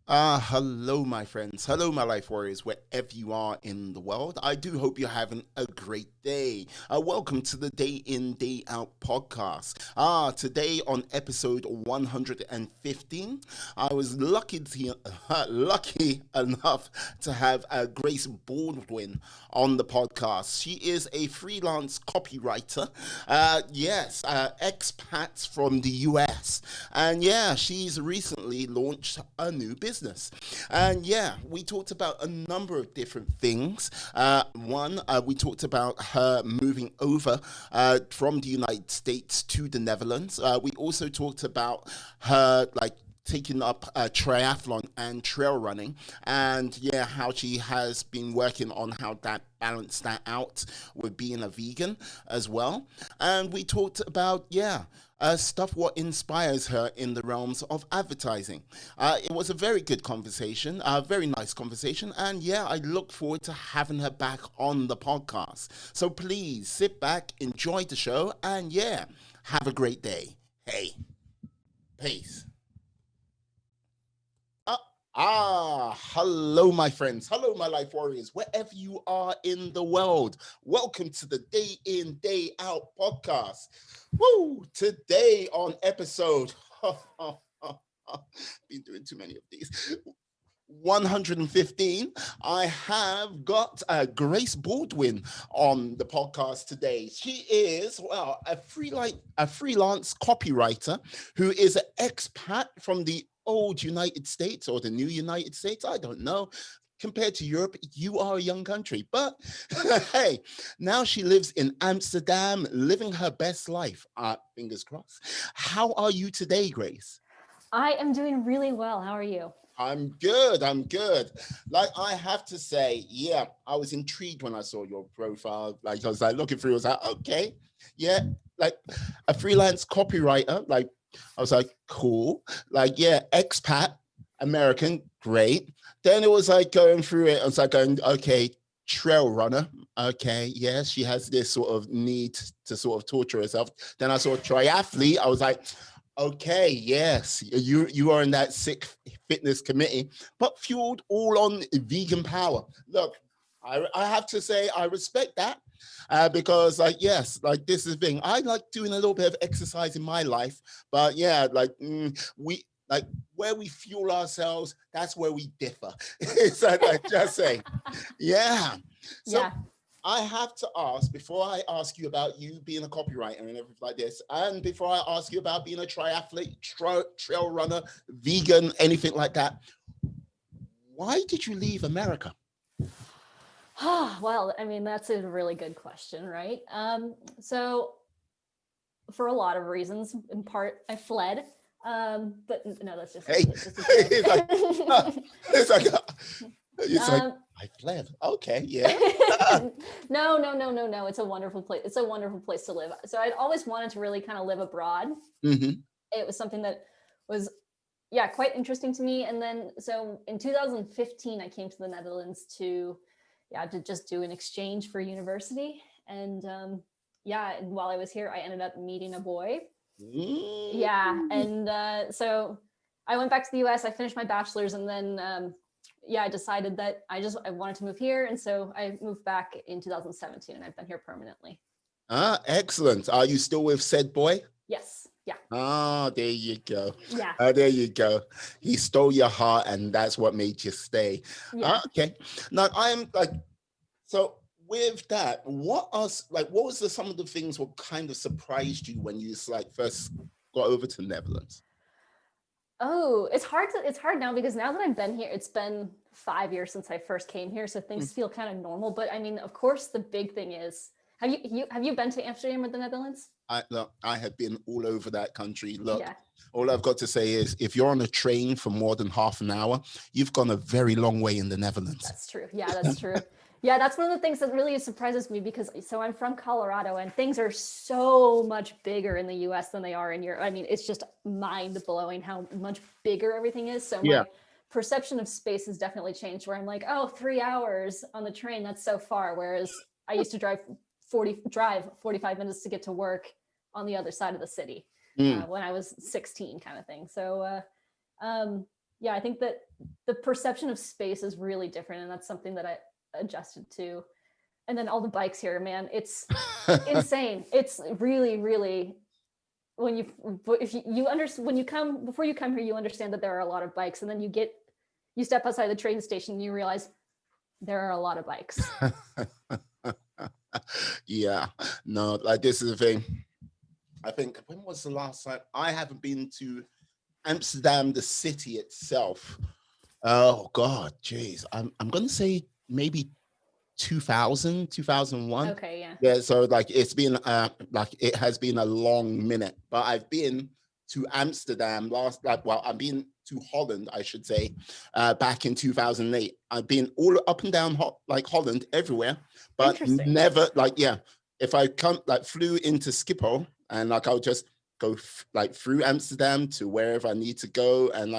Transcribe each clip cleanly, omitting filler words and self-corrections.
Hello, my friends. Hello, my life warriors, wherever you are in the world. I do hope you're having a great day. Welcome to the Day In, Day Out podcast. Today on episode 115, I was lucky enough to have Grace Baldwin on the podcast. She is a freelance copywriter. Expats from the US. And yeah, she's recently launched a new business. And yeah, we talked about a number of different things. We talked about her moving over from the United States to the Netherlands. We also talked about her taking up triathlon and trail running, and yeah, how she has been working on how that balance that out with being a vegan as well. And we talked about stuff what inspires her in the realms of advertising. It was a very good conversation, a very nice conversation, and yeah, I look forward to having her back on the podcast. So please sit back, enjoy the show, and yeah, have a great day. Hey, peace. Hello, my friends. Hello, my life warriors, wherever you are in the world. Welcome to the Day In, Day Out podcast. Woo! Today on episode, been doing too many of these. 115, I have got Grace Baldwin on the podcast today. She is, well, a freelance copywriter who is an expat from the old United States or the new United States. I don't know. Compared to Europe, you are a young country. But hey, now she lives in Amsterdam, living her best life. Fingers crossed. How are you today, Grace? I am doing really well. How are you? I'm good. I'm good. Like, I have to say, yeah, I was intrigued when I saw your profile. Like, I was like looking through, I was like, okay, yeah, like a freelance copywriter. Like, I was like, cool. Like, yeah, expat, American, great. Then it was like going through it. I was like going, okay, trail runner. Okay, yeah, she has this sort of need to sort of torture herself. Then I saw triathlete. I was like, okay, yes, you are in that sick fitness committee, but fueled all on vegan power. Look, I have to say I respect that because, like, yes, like this is the thing. I like doing a little bit of exercise in my life, but yeah, we like where we fuel ourselves. That's where we differ. So I just say, yeah. So Yeah. I have to ask before I ask you about you being a copywriter and everything like this, and before I ask you about being a triathlete, trail runner, vegan, anything like that. Why did you leave America? Well, I mean, that's a really good question, right? So for a lot of reasons, in part, I fled. But no, that's just Hey, just a it's like, joke. it's like, it's like um, I fled. Okay, yeah. no. It's a wonderful place. It's a wonderful place to live. So I'd always wanted to really kind of live abroad. Mm-hmm. It was something that was, yeah, quite interesting to me. And then, so in 2015, I came to the Netherlands to just do an exchange for university. And and while I was here, I ended up meeting a boy. Yeah, Mm. and so I went back to the US. I finished my bachelor's, and then I decided that I wanted to move here, and so I moved back in 2017, and I've been here permanently. Excellent. Are you still with said boy? Yes, yeah, There you go. yeah, There you go. He stole your heart, and that's what made you stay. yeah. Okay. Now I'm like, so with that, what was some of the things what kind of surprised you when you first got over to the Netherlands? Oh, it's hard now because now that I've been here, it's been 5 years since I first came here, so Mm. things feel kind of normal. But I mean, of course, the big thing is, have you been to Amsterdam or the Netherlands? I have been all over that country. Look, Yeah, all I've got to say is if you're on a train for more than half an hour, you've gone a very long way in the Netherlands. that's true. Yeah, that's true. Yeah, that's one of the things that really surprises me because so I'm from Colorado and things are so much bigger in the US than they are in Europe. I mean, it's just mind blowing how much bigger everything is. So Yeah. my perception of space has definitely changed where I'm like, oh, 3 hours on the train, that's so far. Whereas I used to drive 45 minutes to get to work on the other side of the city Mm. when I was 16 kind of thing. So, um, yeah, I think that the perception of space is really different, and that's something that I adjusted to. And then all the bikes here, man, it's insane. It's really, really, when you understand, before you come here, you understand that there are a lot of bikes, and then you step outside the train station and you realize there are a lot of bikes. Yeah, no, like this is the thing. I think, when was the last time? I haven't been to Amsterdam, the city itself. Oh God, geez. I'm gonna say maybe 2001. Okay, yeah. Yeah, so like it has been a long minute, but I've been to Amsterdam I've been to Holland, I should say, back in 2008. I've been all up and down Holland, everywhere, but Interesting. never if I flew into Schiphol, and I'll just go through Amsterdam to wherever I need to go, and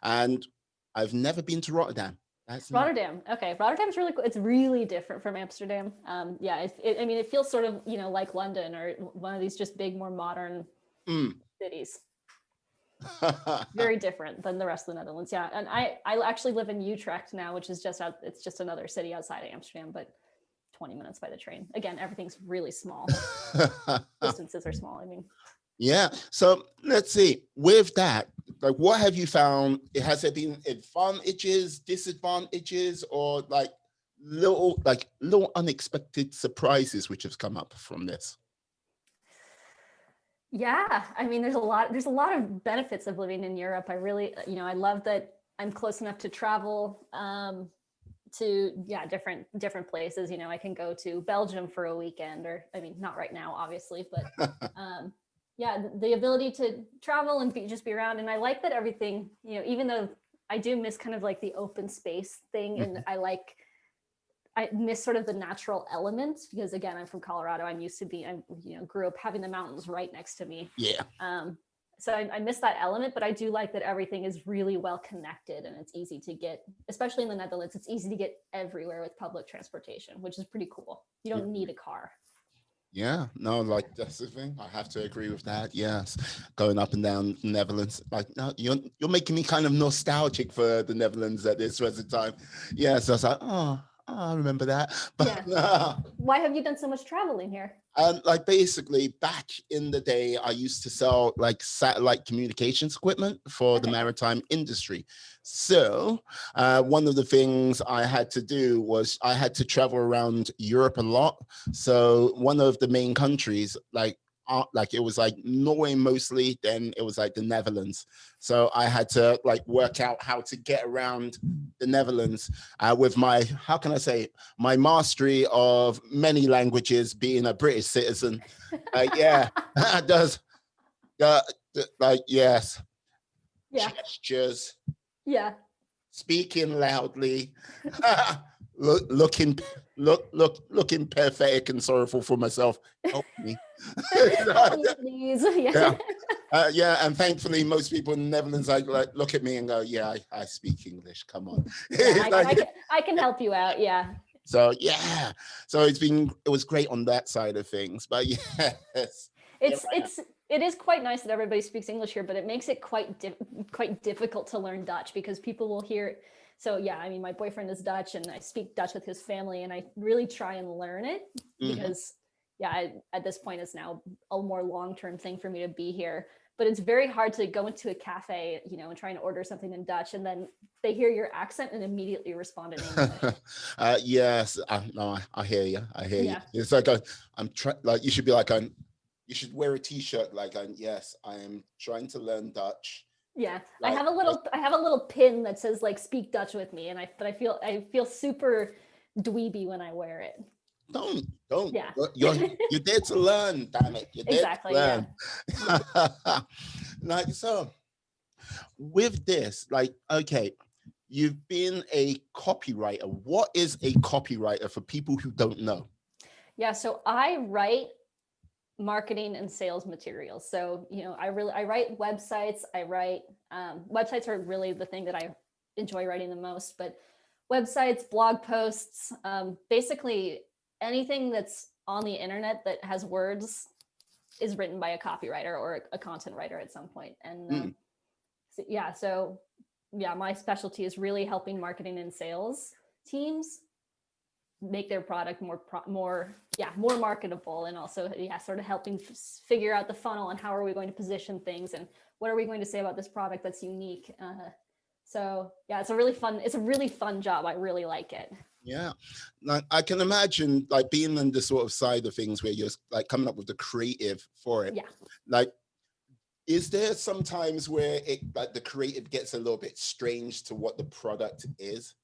and I've never been to Rotterdam. Rotterdam. Okay, Rotterdam's really cool. It's really different from Amsterdam. Yeah, I mean, it feels sort of, like London or one of these just big, more modern cities. Very different than the rest of the Netherlands. Yeah, and I actually live in Utrecht now, which is it's just another city outside of Amsterdam, but 20 minutes by the train. Again, everything's really small. Distances are small. I mean. Yeah. So let's see. With that, what have you found? Has there been advantages, disadvantages, or little unexpected surprises which have come up from this? Yeah, I mean, there's a lot of benefits of living in Europe. I really, I love that I'm close enough to travel to different places. I can go to Belgium for a weekend, or I mean, not right now, obviously, but yeah, the ability to travel and just be around. And I like that everything, even though I do miss kind of like the open space thing, and I miss sort of the natural elements, because again, I'm from Colorado. I grew up having the mountains right next to me. Yeah. So I miss that element, but I do like that everything is really well connected, and it's easy to get, especially in the Netherlands, it's easy to get everywhere with public transportation, which is pretty cool. You don't need a car. Yeah, no, that's the thing. I have to agree with that. Yes, going up and down the Netherlands, no, you're making me kind of nostalgic for the Netherlands at this present time. Yeah, so I was like, oh, I remember that. But yeah. Why have you done so much traveling here? Basically, back in the day, I used to sell satellite communications equipment for the maritime industry. So one of the things I had to do was I had to travel around Europe a lot. So one of the main countries, it was Norway mostly, then it was the Netherlands. So I had to work out how to get around the Netherlands with my, how can I say it? My mastery of many languages, being a British citizen. Yeah, does yes. Yeah. Gestures. Yeah. Speaking loudly. Looking pathetic and sorrowful for myself. Help me. Please. Yeah, and thankfully most people in the Netherlands look at me and go, yeah, I speak English, come on. Yeah, I can help you out. Yeah. So yeah, so it was great on that side of things, but yes. It is quite nice that everybody speaks English here, but it makes it quite difficult to learn Dutch, because people will hear. So yeah, I mean, my boyfriend is Dutch, and I speak Dutch with his family, and I really try and learn it because at this point it's now a more long-term thing for me to be here. But it's very hard to go into a cafe, and try and order something in Dutch, and then they hear your accent and immediately respond in English. Yes, no, I hear you. I hear you. It's you should be you should wear a T-shirt yes, I am trying to learn Dutch. Yeah, I have a little pin that says "Speak Dutch with me," and I feel super dweeby when I wear it. Don't. Yeah, you're there to learn. Damn it, you're there exactly. To learn. Yeah. So, with this, okay, you've been a copywriter. What is a copywriter for people who don't know? Yeah, so I write marketing and sales materials. So, I write websites. I write websites are really the thing that I enjoy writing the most, but websites, blog posts, basically anything that's on the internet that has words is written by a copywriter or a content writer at some point. And so yeah, my specialty is really helping marketing and sales teams make their product more marketable, and also sort of helping figure out the funnel and how are we going to position things and what are we going to say about this product that's unique. So yeah, it's a really fun job. I really like it. Yeah, like I can imagine like being in the sort of side of things where you're like coming up with the creative for it. Yeah. Like, is there sometimes where it like the creative gets a little bit strange to what the product is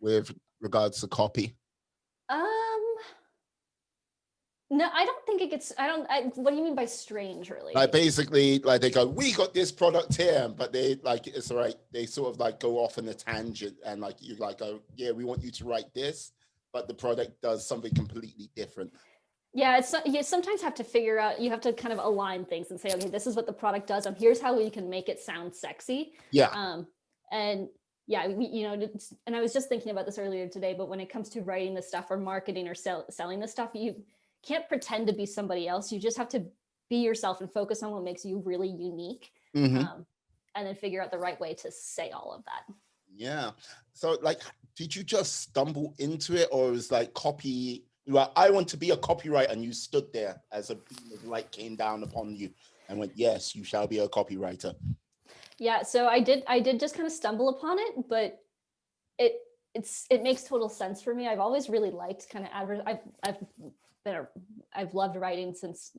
with regards to copy? No, I don't think it gets, what do you mean by strange, really? Like basically, like they go, we got this product here, but they like, it's all right. They sort of like go off on a tangent and like, you like go, yeah, we want you to write this, but the product does something completely different. Yeah, you sometimes have to figure out, you have to kind of align things and say, okay, this is what the product does, and here's how we can make it sound sexy. Yeah. And yeah, and I was just thinking about this earlier today, but when it comes to writing the stuff or marketing or selling the stuff, you can't pretend to be somebody else. You just have to be yourself and focus on what makes you really unique. Mm-hmm. And then figure out the right way to say all of that. Yeah. So like, did you just stumble into it, or was like copy, like, I want to be a copywriter, and you stood there as a beam of light came down upon you and went, yes, you shall be a copywriter? Yeah, so I did just kind of stumble upon it, but it makes total sense for me. I've always really liked kind of I've loved writing since,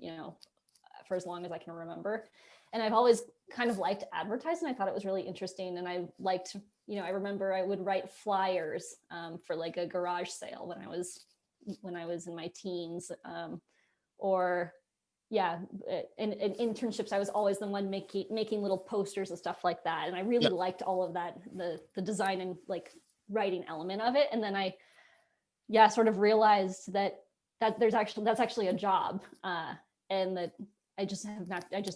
for as long as I can remember. And I've always kind of liked advertising. I thought it was really interesting. And I liked, I remember I would write flyers for like a garage sale when I was in my teens, or in internships, I was always the one making little posters and stuff like that. And I really liked all of that, the design and like writing element of it. And then I sort of realized that that's actually a job, and that I just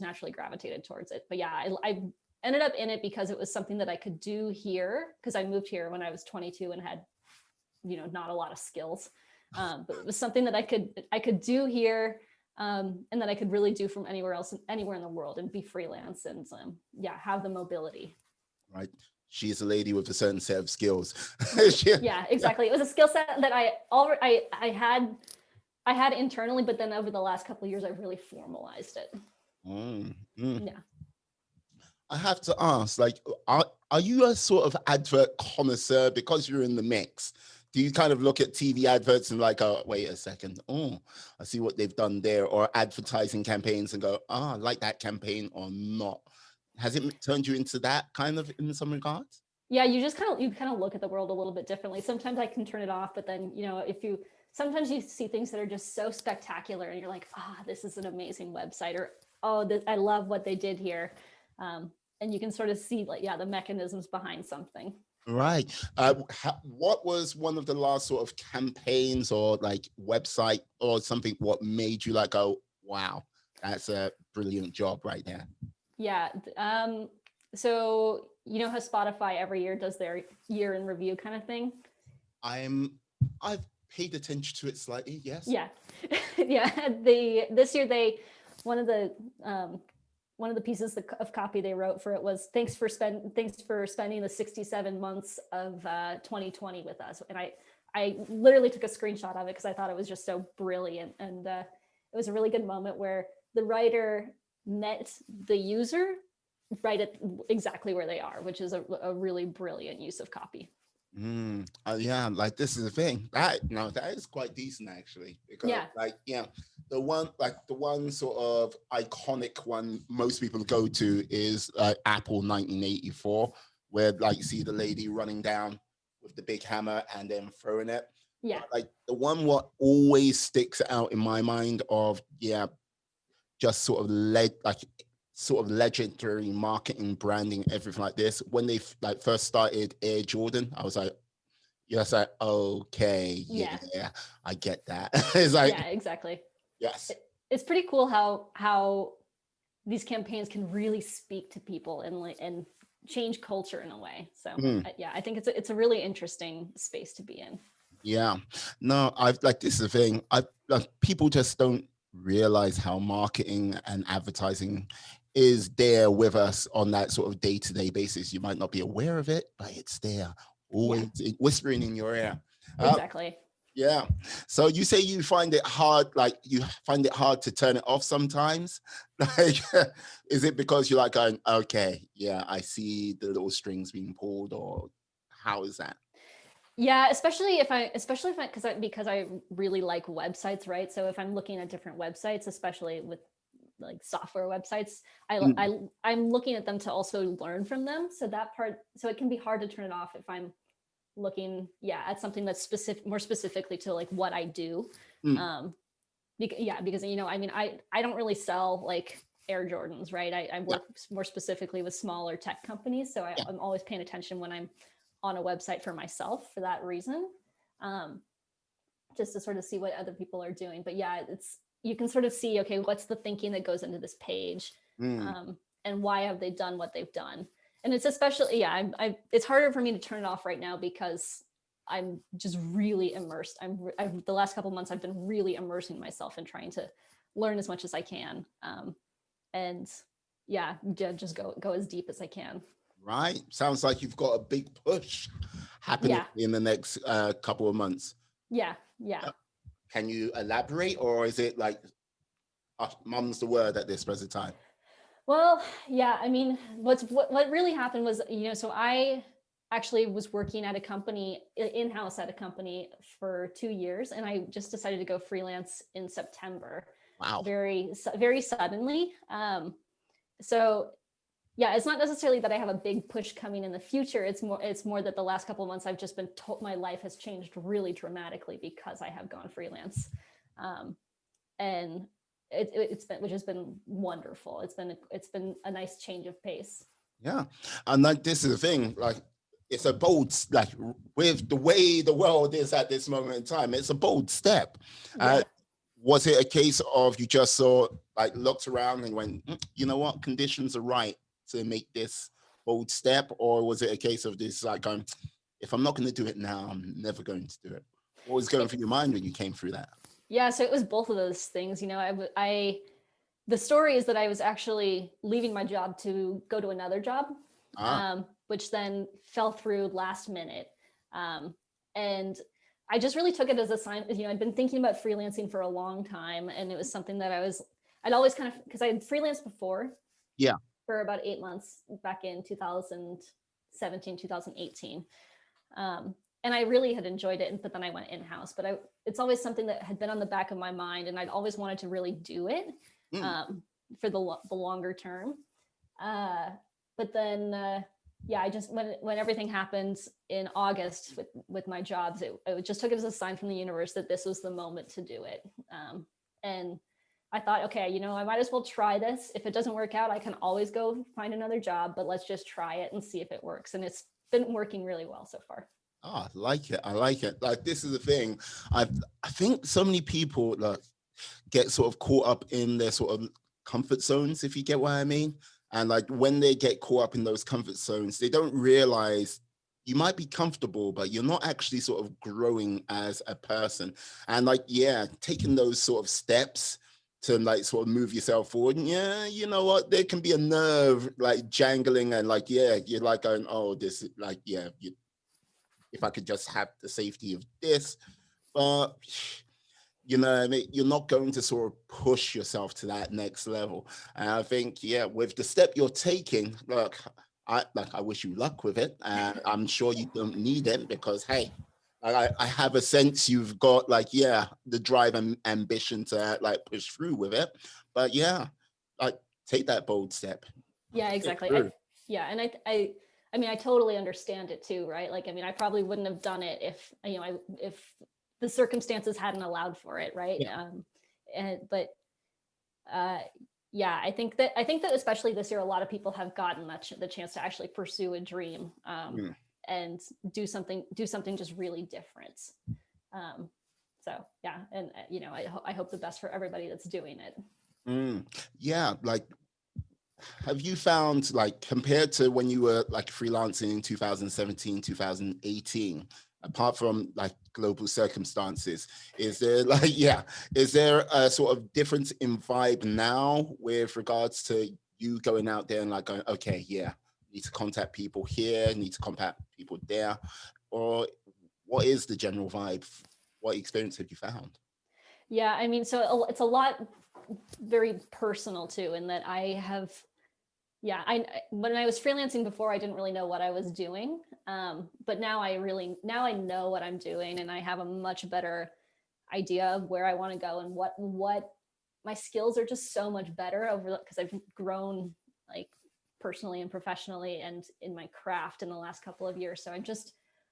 naturally gravitated towards it. But yeah, I ended up in it because it was something that I could do here, because I moved here when I was 22 and had not a lot of skills, but it was something that I could do here, and that I could really do from anywhere in the world, and be freelance and have the mobility. Right. She's a lady with a certain set of skills. Yeah, exactly. It was a skill set that I had internally, but then over the last couple of years, I've really formalized it. Yeah. I have to ask, like, are you a sort of advert connoisseur? Because you're in the mix, do you kind of look at TV adverts and like, oh, wait a second, oh, I see what they've done there, or advertising campaigns and go, I like that campaign or not? Has it turned you into that kind of in some regards? Yeah, you kind of look at the world a little bit differently. Sometimes I can turn it off, but then, sometimes you see things that are just so spectacular and you're like, this is an amazing website, or, I love what they did here. And you can sort of see like, the mechanisms behind something. Right. What was one of the last sort of campaigns or like website or something, what made you like, oh, wow, that's a brilliant job right there? Yeah. So, how Spotify every year does their year in review kind of thing? I've paid attention to it slightly. Yes. Yeah. Yeah. This year one of the pieces of copy they wrote for it was, thanks for spending the 67 months of 2020 with us. And I literally took a screenshot of it because I thought it was just so brilliant. And it was a really good moment where the writer met the user right at exactly where they are, which is a really brilliant use of copy. Yeah, like this is the thing that is quite decent actually, because the one sort of iconic one most people go to is Apple 1984, where like you see the lady running down with the big hammer and then throwing it. Yeah, but, like the one what always sticks out in my mind of just sort of legendary marketing, branding, everything like this. When they like first started Air Jordan, I was like, yes, okay, yeah, I get that. It's like, yeah, exactly. Yes, it's pretty cool how these campaigns can really speak to people and change culture in a way. So I think it's a really interesting space to be in. Yeah, no, this is the thing. People just don't realize how marketing and advertising is there with us on that sort of day-to-day basis. You might not be aware of it, but it's there, always whispering in your ear. Exactly. Yeah. So you say you find it hard, like you find it hard to turn it off sometimes. Like, is it because you're like going, okay, yeah, I see the little strings being pulled, or how is that? Yeah, especially if I, because I really like websites, right? So if I'm looking at different websites, especially with like software websites, Mm, I'm looking at them to also learn from them. So that part, so it can be hard to turn it off if I'm looking, at something that's specific, more specifically to like what I do. mm, Um, because I mean, I don't really sell like Air Jordans, right? I yeah, work more specifically with smaller tech companies, so yeah, I'm always paying attention when I'm on a website for myself for that reason, um, just to sort of see what other people are doing. But yeah, it's, you can sort of see, okay, what's the thinking that goes into this page, mm, and why have they done what they've done? And it's especially, it's harder for me to turn it off right now because I'm just really immersed. I've the last couple of months I've been really immersing myself in trying to learn as much as I can, and just go as deep as I can. right. Sounds like you've got a big push happening Yeah, in the next couple of months. yeah. Can you elaborate, or is it like mum's the word at this present time? Well, yeah. I mean, what really happened was, so I actually was working at a company, in-house at a company for 2 years, and I just decided to go freelance in September, Wow. very suddenly. So yeah, it's not necessarily that I have a big push coming in the future. It's more that the last couple of months I've just been told my life has changed really dramatically because I have gone freelance, and it's been, which has been wonderful. It's been a nice change of pace. Yeah. And like, this is the thing, like, it's a bold, like, with the way the world is at this moment in time, it's a bold step. Yeah. Was it a case of you just saw, like, looked around and went, you know what, conditions are right to make this bold step? Or was it a case of this, like, going, if I'm not going to do it now, I'm never going to do it? What was going It, through your mind when you came through that? yeah. So it was both of those things. The story is that I was actually leaving my job to go to another job, Ah, which then fell through last minute. And I just really took it as a sign. I'd been thinking about freelancing for a long time, and it was something that I'd always kind of, because I had freelanced before yeah. for about 8 months back in 2017, 2018. And I really had enjoyed it, but then I went in-house. But it's always something that had been on the back of my mind, and I'd always wanted to really do it, Mm, for the longer term. But then, I just, when everything happened in August with my jobs, it just took it as a sign from the universe that this was the moment to do it. And I thought, okay, I might as well try this. If it doesn't work out, I can always go find another job, but let's just try it and see if it works. And it's been working really well so far. oh, I like it. I like it. Like, this is the thing. I I think so many people, like, get sort of caught up in their sort of comfort zones, if you get what I mean. And like, when they get caught up in those comfort zones, they don't realize you might be comfortable, but you're not actually sort of growing as a person. And like, yeah, taking those sort of steps to like sort of move yourself forward. And yeah, you know what? There can be a nerve like jangling, and like, yeah, you're like going, oh, this is like, yeah, if I could just have the safety of this. But you know what I mean, you're not going to sort of push yourself to that next level. And I think, yeah, with the step you're taking, look, I wish you luck with it. And I'm sure you don't need it, because hey, I have a sense you've got like, yeah, the drive and ambition to like push through with it. But yeah, like, take that bold step. Yeah, Get exactly. through. I mean, I totally understand it too, right? Like, I mean, I probably wouldn't have done it if the circumstances hadn't allowed for it, right? Yeah. But uh, yeah, I think that especially this year, a lot of people have gotten the chance to actually pursue a dream, Mm. and do something just really different. Um, so yeah, and I hope the best for everybody that's doing it. Mm. Yeah, like, have you found, like, compared to when you were like freelancing in 2017, 2018, apart from like global circumstances, is there like, yeah, is there a sort of difference in vibe now with regards to you going out there and like going, okay, yeah, need to contact people here, need to contact people there? Or what is the general vibe? What experience have you found? Yeah, I mean, so it's a lot very personal too, in that I have, yeah, when I was freelancing before, I didn't really know what I was doing. But now I know what I'm doing, and I have a much better idea of where I want to go, and what my skills are just so much better over, because I've grown like personally and professionally and in my craft in the last couple of years. So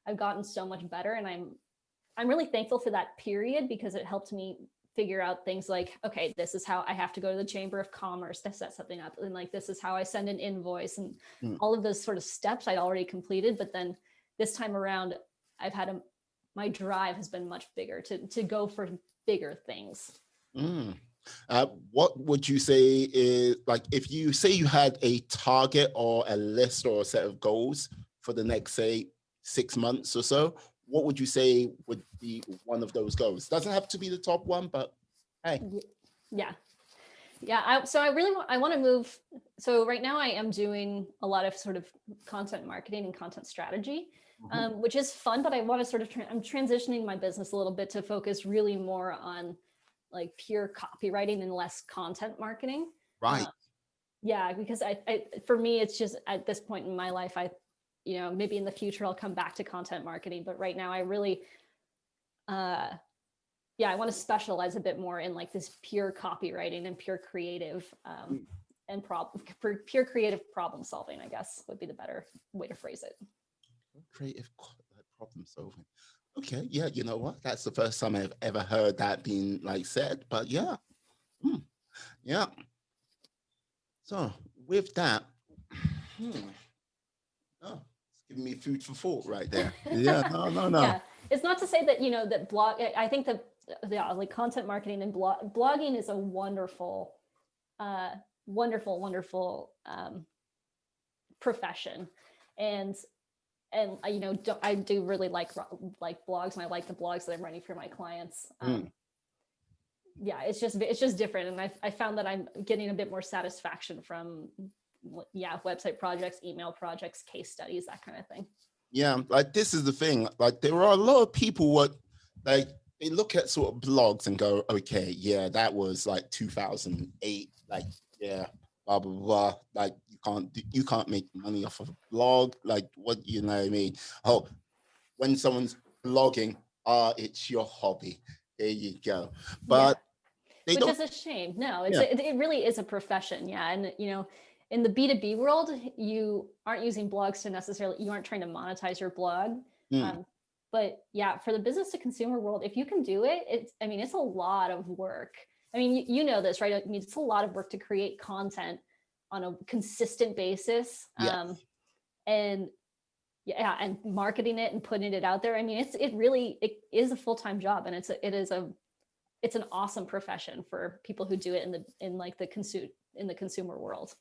I've gotten so much better, and I'm really thankful for that period, because it helped me figure out things like, okay, this is how I have to go to the Chamber of Commerce to set something up. And like, this is how I send an invoice, and all of those sort of steps I'd already completed. But then this time around, I've had my drive has been much bigger to go for bigger things. What would you say is, like, if you say you had a target or a list or a set of goals for the next, say, 6 months or so, what would you say would be one of those goals? Doesn't have to be the top one, but hey. Yeah. So I want to move. So right now I am doing a lot of sort of content marketing and content strategy, which is fun, but I want to sort of, I'm transitioning my business a little bit to focus really more on like pure copywriting and less content marketing. Right. Yeah, because I for me, it's just at this point in my life, maybe in the future I'll come back to content marketing, but right now I really, I want to specialize a bit more in like this pure copywriting and pure creative, and pure creative problem solving, I guess would be the better way to phrase it. Creative problem solving. Okay, yeah, you know what? That's the first time I've ever heard that being like said, but yeah. Yeah. So with that, oh, it's giving me food for thought right there. Yeah, no. Yeah, it's not to say that, that I think that, like content marketing and blogging is a wonderful, wonderful profession. And I do really like blogs, and I like the blogs that I'm writing for my clients. Yeah, it's just different. And I found that I'm getting a bit more satisfaction from, website projects, email projects, case studies, that kind of thing. Yeah, like this is the thing. Like there are a lot of people what like they look at sort of blogs and go, okay, yeah, that was like 2008. Like, yeah, blah blah blah. Like you can't make money off of a blog. Like what, you know what I mean? Oh, when someone's blogging, it's your hobby. There you go. But which is a shame. No, it really is a profession. Yeah. And in the B2B world, you aren't using blogs you aren't trying to monetize your blog. But yeah, for the business to consumer world, if you can do it, it's a lot of work. I mean, you know this, right? I mean, it's a lot of work to create content on a consistent basis. And marketing it and putting it out there. I mean, it is a full-time job, and it's an awesome profession for people who do it in the consumer world.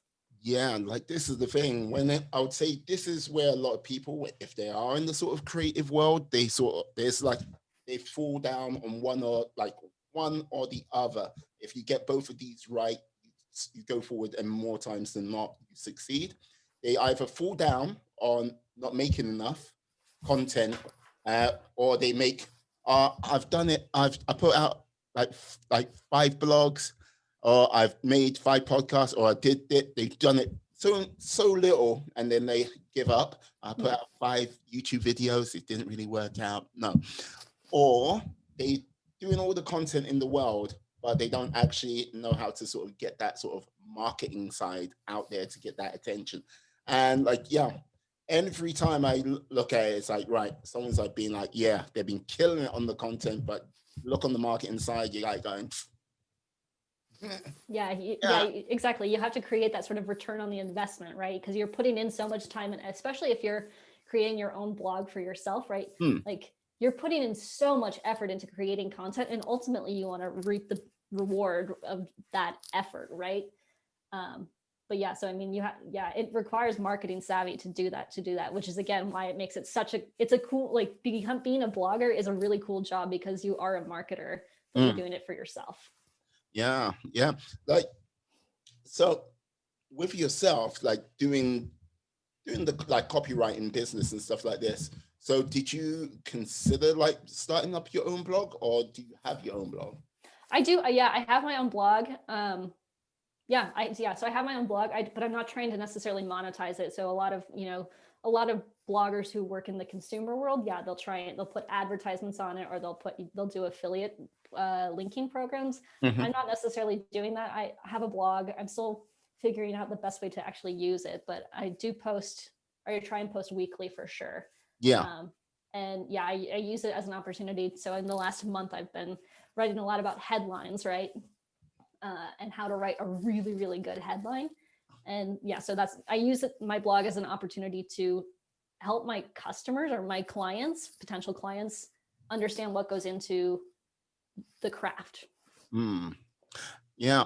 Yeah, like this is the thing. I would say this is where a lot of people, if they are in the sort of creative world, they fall down on one or the other. If you get both of these right, you go forward, and more times than not, you succeed. They either fall down on not making enough content, or they make. I've done it. I put out like 5 blogs, or I've made 5 podcasts, or I did it. They've done it so little, and then they give up. I put out 5 YouTube videos. It didn't really work out. No. Or they doing all the content in the world, but they don't actually know how to sort of get that sort of marketing side out there to get that attention. And every time I look at it, it's like, right, someone's like being like, yeah, they've been killing it on the content, but look on the marketing side, you're like going, yeah, exactly. You have to create that sort of return on the investment, right? Because you're putting in so much time, and especially if you're creating your own blog for yourself, right? Like you're putting in so much effort into creating content, and ultimately you want to reap the reward of that effort, right? But yeah, so I mean, it requires marketing savvy to do that, which is again why it makes it it's a cool, like being a blogger is a really cool job, because you are a marketer, but you're doing it for yourself. Yeah. Like, so with yourself, like doing the like copywriting business and stuff like this. So did you consider like starting up your own blog, or do you have your own blog? I do. Yeah, I have my own blog. So I have my own blog, but I'm not trying to necessarily monetize it. So a lot of bloggers who work in the consumer world, yeah, they'll put advertisements on it, or they'll do affiliate linking programs. Mm-hmm. I'm not necessarily doing that. I have a blog. I'm still figuring out the best way to actually use it, but I do post, or I try and post weekly for sure. Yeah. And yeah, I use it as an opportunity. So in the last month, I've been writing a lot about headlines, right? And how to write a really, really good headline. And yeah, so I use my blog as an opportunity to help my customers or my clients, potential clients, understand what goes into the craft. Yeah.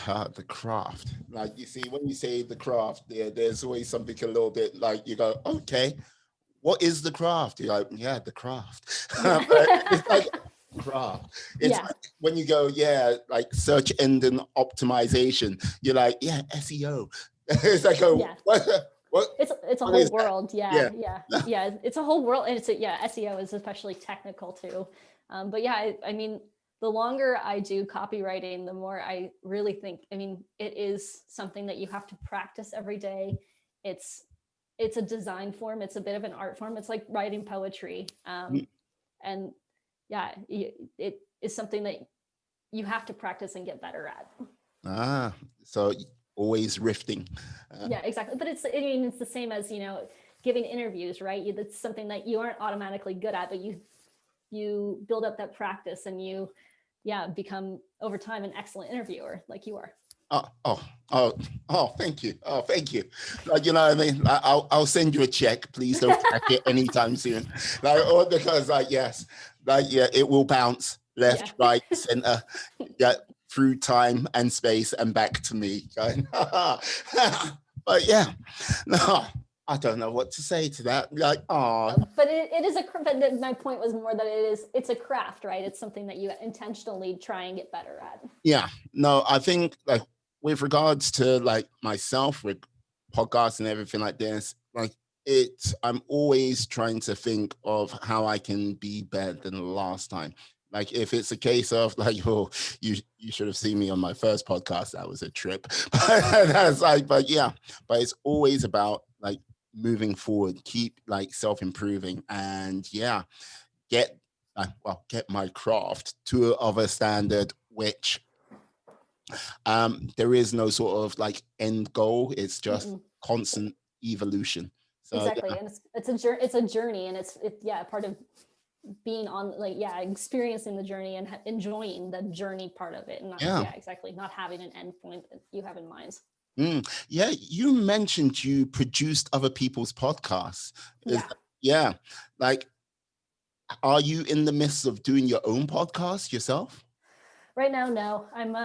The craft. Like, you see, when you say the craft, there's always something a little bit like, you go, okay, what is the craft? You're like, yeah, the craft. But it's like craft. It's like when you go, like search engine optimization, you're like, yeah, SEO. It's like, what? It's a whole world. Yeah. It's a whole world. And SEO is especially technical too. But yeah, I mean, the longer I do copywriting, the more I really think, I mean, it is something that you have to practice every day. It's a design form. It's a bit of an art form. It's like writing poetry. And yeah, it is something that you have to practice and get better at. So always riffing. Yeah, exactly. But it's the same as, giving interviews, right? That's something that you aren't automatically good at, but you build up that practice and you become over time an excellent interviewer like you are. Thank you. Thank you. Like, you know what I mean? I'll send you a check. Please don't track it anytime soon. Like, or because yes, it will bounce left, right, center, through time and space and back to me. But yeah, no, I don't know what to say to that. Like, but it is but my point was more that it's a craft, right? It's something that you intentionally try and get better at. Yeah, no, I think like with regards to like myself with podcasts and everything like this, like I'm always trying to think of how I can be better than the last time. Like if it's a case of like, oh, you should have seen me on my first podcast, that was a trip. That's like, but it's always about like moving forward, keep like self-improving, and get my craft to a standard which there is no sort of like end goal. It's just constant evolution. So, exactly. And it's a journey, and it's part of being on experiencing the journey and enjoying the journey part of it, and not having an end point that you have in mind. Yeah, you mentioned you produced other people's podcasts. Like, are you in the midst of doing your own podcast yourself? Right now, no. I'm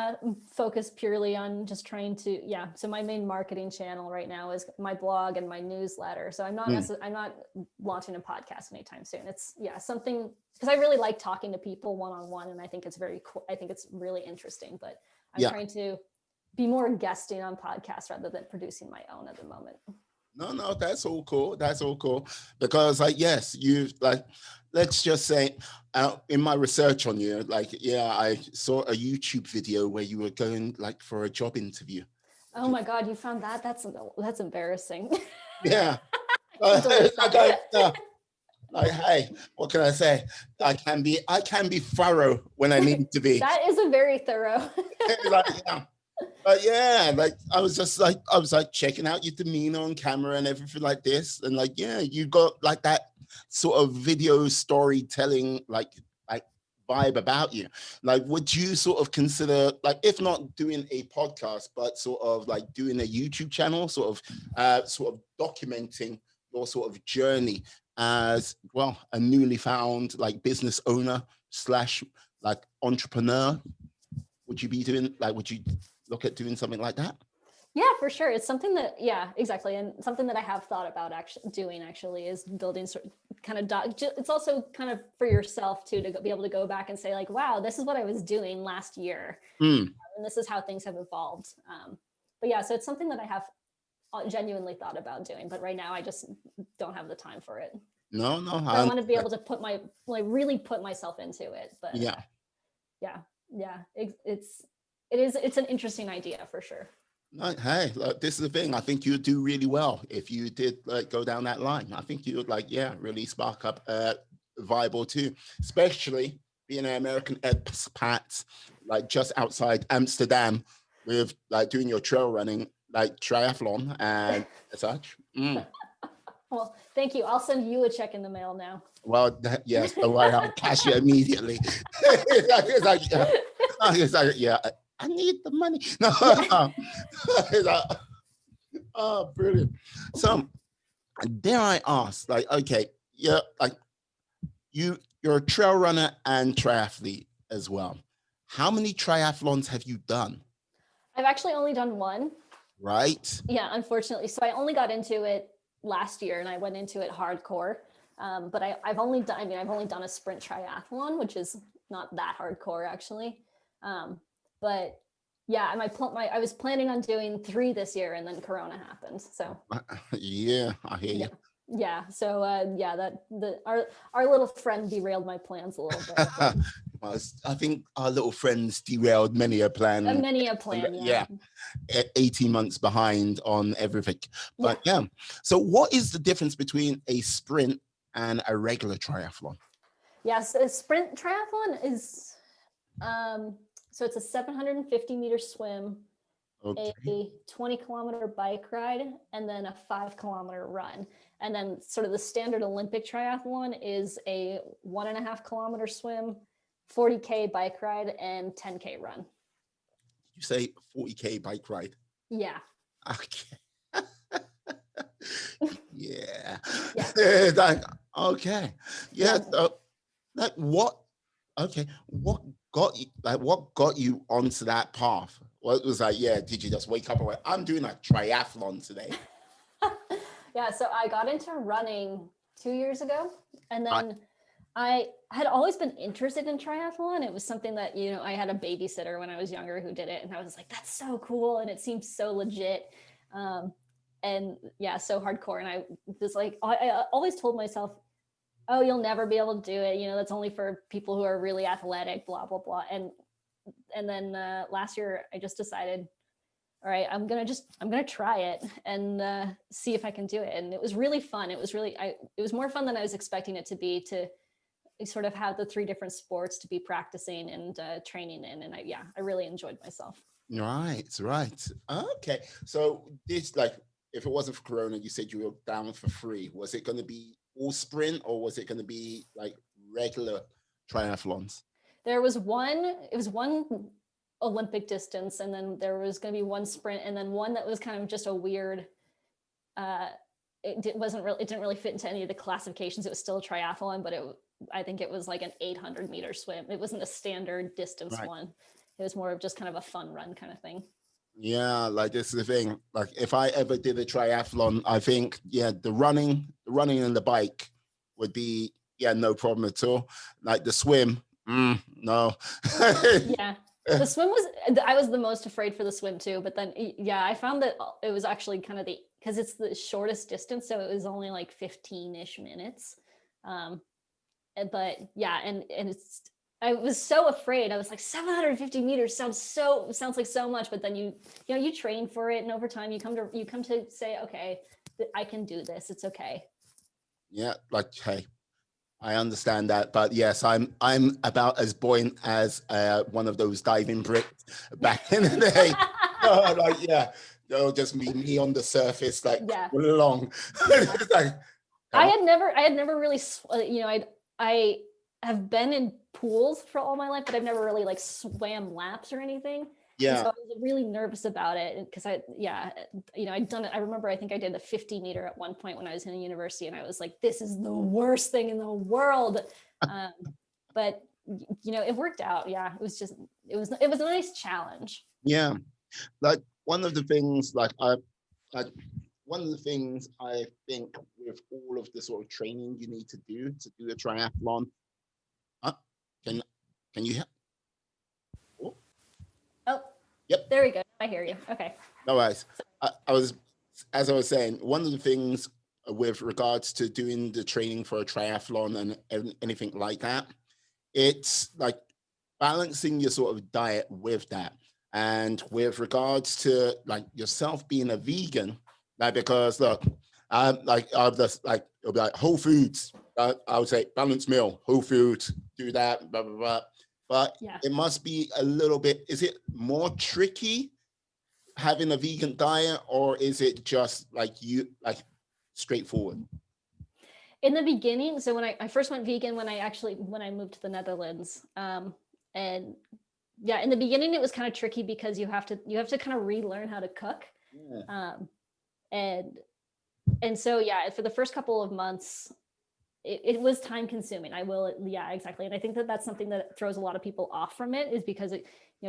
focused purely on just trying to, so my main marketing channel right now is my blog and my newsletter. So I'm not I'm not launching a podcast anytime soon. It's something, because I really like talking to people one-on-one, and I think it's very cool. I think it's really interesting, but I'm trying to be more guesting on podcasts rather than producing my own at the moment. No, that's all cool. That's all cool. Because you let's just say in my research on you, I saw a YouTube video where you were going like for a job interview. Oh my God, you found that? That's embarrassing. Yeah. Like, hey, what can I say? I can be thorough when I need to be. That is a very thorough. But I was checking out your demeanor on camera and everything like this, and you got like that sort of video storytelling like vibe about you. Like, would you sort of consider, like, if not doing a podcast, but sort of like doing a YouTube channel, sort of documenting your sort of journey as well, a newly found like business owner / like entrepreneur? Would you look at doing something like that? Yeah, for sure. It's something that, exactly. And something that I have thought about doing is building it's also kind of for yourself too, to be able to go back and say like, wow, this is what I was doing last year. And this is how things have evolved. but yeah, so it's something that I have genuinely thought about doing, but right now I just don't have the time for it. No, I want to be able to put really put myself into it. But yeah. It's an interesting idea for sure. Hey, look, this is the thing. I think you'd do really well if you did like go down that line. I think you would really spark up viable too, especially being an American expat, like just outside Amsterdam, with like doing your trail running, like triathlon and such. Well, thank you. I'll send you a check in the mail now. Well, yes, don't worry, I'll cash you immediately. It's like, yeah, I need the money. No, oh, brilliant. So, dare I ask, like, okay, yeah, like you're a trail runner and triathlete as well. How many triathlons have you done? I've actually only done one. Right. Yeah, unfortunately. So I only got into it last year, and I went into it hardcore. But I've only done a sprint triathlon, which is not that hardcore actually. But yeah, I was planning on doing 3 this year, and then Corona happened. So yeah, I hear you. Yeah. So our little friend derailed my plans a little bit. Well, I think our little friends derailed many a plan. Yeah. 18 months behind on everything. But yeah. So what is the difference between a sprint and a regular triathlon? Yes, a sprint triathlon is so it's a 750 meter swim, okay, a 20-kilometer bike ride, and then a 5-kilometer run. And then sort of the standard Olympic triathlon is a 1.5-kilometer swim, 40K bike ride, and 10K run. You say 40K bike ride? Yeah. Okay. Yeah. Like, okay. Yeah. So, like, what got you onto that path? What was like, did you just wake up and went, I'm doing a triathlon today? Yeah, so I got into running 2 years ago, and then I had always been interested in triathlon. It was something that, I had a babysitter when I was younger who did it, and I was like, that's so cool, and it seems so legit. And yeah, so hardcore. And I was like, I always told myself, oh, you'll never be able to do it. That's only for people who are really athletic, blah, blah, blah. And then last year I just decided, all right, I'm going to try it and see if I can do it. And it was really fun. It was more fun than I was expecting it to be, to sort of have the 3 different sports to be practicing and training in. And I really enjoyed myself. Right. Okay. So this, like, if it wasn't for Corona, you said you were down for free. Was it going to be all sprint, or was it going to be like regular triathlons? It was one Olympic distance, and then there was going to be one sprint, and then one that was kind of just a weird, it didn't really fit into any of the classifications. It was still a triathlon, but I think it was like an 800 meter swim. It wasn't a standard distance one. It was more of just kind of a fun run kind of thing. Yeah, like this is the thing. Like if I ever did a triathlon, I think the running and the bike would be no problem at all. Like the swim, no. Yeah, the swim I was the most afraid for the swim too. But then I found that it was actually kind of because it's the shortest distance, so it was only like 15-ish minutes. But yeah, and I was so afraid. I was like, 750 meters sounds like so much, but then you train for it, and over time you come to say, okay, I can do this. It's okay. Yeah, like, hey, I understand that, but yes, I'm about as buoyant as one of those diving bricks back in the day. They'll just meet me on the surface, like along. Like, I had never really, I have been in pools for all my life, but I've never really like swam laps or anything. Yeah. And so I was really nervous about it because I'd done it. I remember, I think I did a 50 meter at one point when I was in university, and I was like, this is the worst thing in the world. But it worked out. Yeah. It was a nice challenge. Yeah. Like one of the things I think with all of the sort of training you need to do a triathlon. Can you hear? Oh, yep. There we go. I hear you. Okay. No worries. As I was saying, one of the things with regards to doing the training for a triathlon and anything like that, it's like balancing your sort of diet with that. And with regards to like yourself being a vegan, like, because look, I'm just like, it'll be like Whole Foods. I would say balanced meal, Whole Foods, do that, blah, blah, blah. But Yeah. it must be a little bit, is it more tricky having a vegan diet, or is it just like straightforward? In the beginning, so when I first went vegan, when I moved to the Netherlands, and yeah, in the beginning it was kind of tricky because you have to kind of relearn how to cook. Yeah. And so yeah, for the first couple of months, it was time consuming. Yeah, exactly. And I think that that's something that throws a lot of people off from it, is because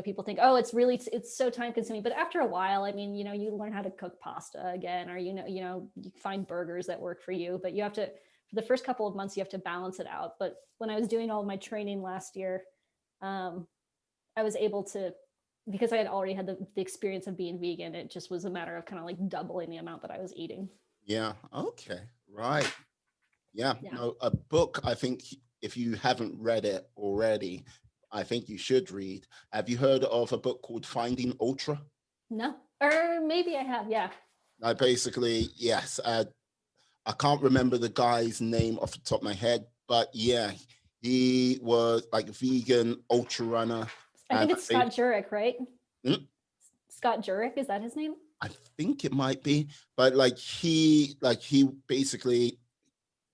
people think, oh, it's so time consuming. But after a while, I mean, you learn how to cook pasta again, or, you find burgers that work for you, but for the first couple of months, you have to balance it out. But when I was doing all of my training last year, I was able to, because I had already had the experience of being vegan, it just was a matter of kind of like doubling the amount that I was eating. Yeah. Okay. Right. Yeah. Yeah. No, a book, I think if you haven't read it already, I think you should read. Have you heard of a book called Finding Ultra? No, or maybe I have. Yeah. Basically, yes. I can't remember the guy's name off the top of my head, but yeah, he was like a vegan ultra runner. I think it's Scott Jurek, right? Hmm? Scott Jurek, is that his name? I think it might be, but he basically,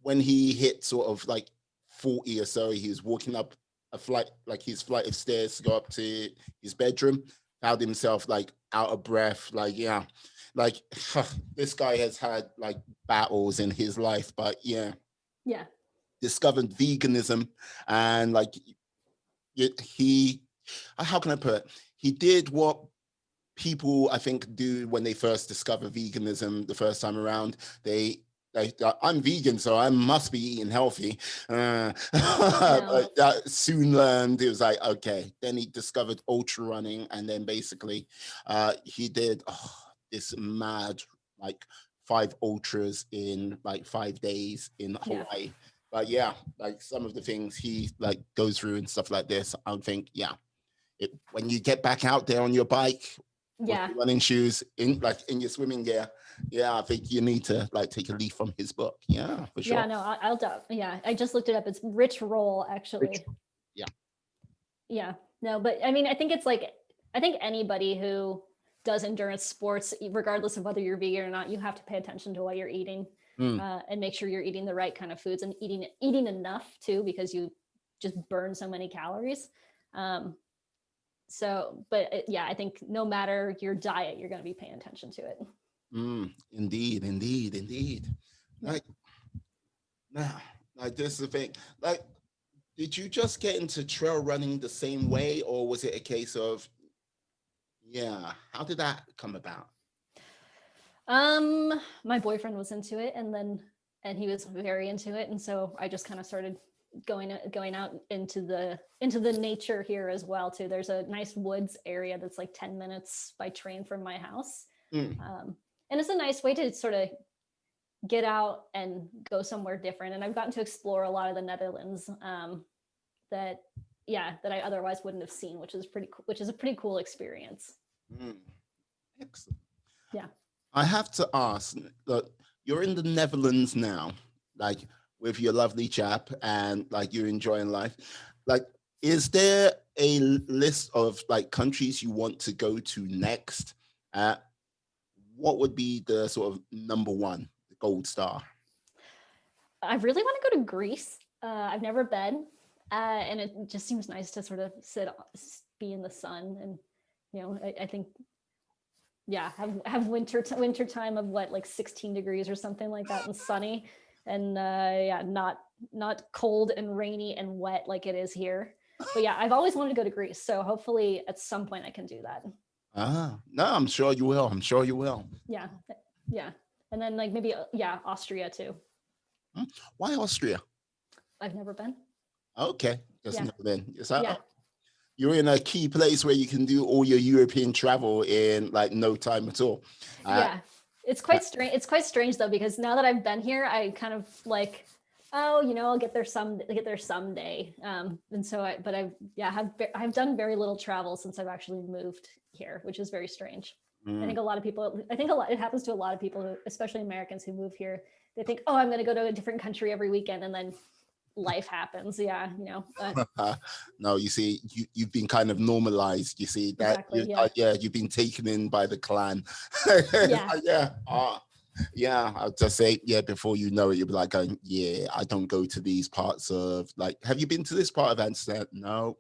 when he hit sort of like 40 or so, he was walking up his flight of stairs to go up to his bedroom, found himself like out of breath, like, yeah, like this guy has had like battles in his life, but yeah, discovered veganism, and like he, how can I put it? He did what people I think do when they first discover veganism the first time around. I'm vegan, so I must be eating healthy. No. But soon learned it was like, okay. Then he discovered ultra running, and then basically he did this mad like 5 ultras in like 5 days in Hawaii. Yeah. But yeah, like some of the things he like goes through and stuff like this, I think, yeah, when you get back out there on your bike, Yeah, with your running shoes, in your swimming gear, yeah, I think you need to like take a leaf from his book. Yeah, for sure. Yeah, no, I'll yeah, I just looked it up. It's Rich Roll, actually. Yeah. Yeah, no, but I mean, I think anybody who does endurance sports, regardless of whether you're vegan or not, you have to pay attention to what you're eating, and make sure you're eating the right kind of foods, and eating enough too, because you just burn so many calories. Yeah, I think no matter your diet, you're going to be paying attention to it. Indeed. Like, now, like this is the thing. Like, did you just get into trail running the same way, or was it a case of, yeah, how did that come about? My boyfriend was into it, and he was very into it, and so I just kind of started going out into the nature here as well too. There's a nice woods area that's like 10 minutes by train from my house. And it's a nice way to sort of get out and go somewhere different. And I've gotten to explore a lot of the Netherlands that I otherwise wouldn't have seen, which is a pretty cool experience. Excellent. Yeah. I have to ask, look, you're in the Netherlands now, like with your lovely chap, and like you're enjoying life. Like, is there a list of like countries you want to go to next? What would be the sort of number one, the gold star? I really want to go to Greece. I've never been, and it just seems nice to sort of be in the sun, and I think, yeah, have winter time of like 16 degrees or something like that, and sunny, and not cold and rainy and wet like it is here. But yeah, I've always wanted to go to Greece, so hopefully at some point I can do that. No, I'm sure you will. Yeah. And then like maybe Austria too. Why Austria? I've never been. Okay, just never been. you're in a key place where you can do all your European travel in like no time at all. Yeah, it's quite strange. It's quite strange though, because now that I've been here, I kind of like, oh, I'll get there someday. And so I've done very little travel since I've actually moved here, which is very strange. I think it happens to a lot of people, especially Americans who move here. They think, oh, I'm going to go to a different country every weekend, and then life happens. Yeah, No, you see, you've been kind of normalized. You see that, exactly, you've been taken in by the clan. Yeah. Yeah. I'll just say, before you know it, you'll be like going, I don't go to these parts of, like, have you been to this part of Amsterdam? No.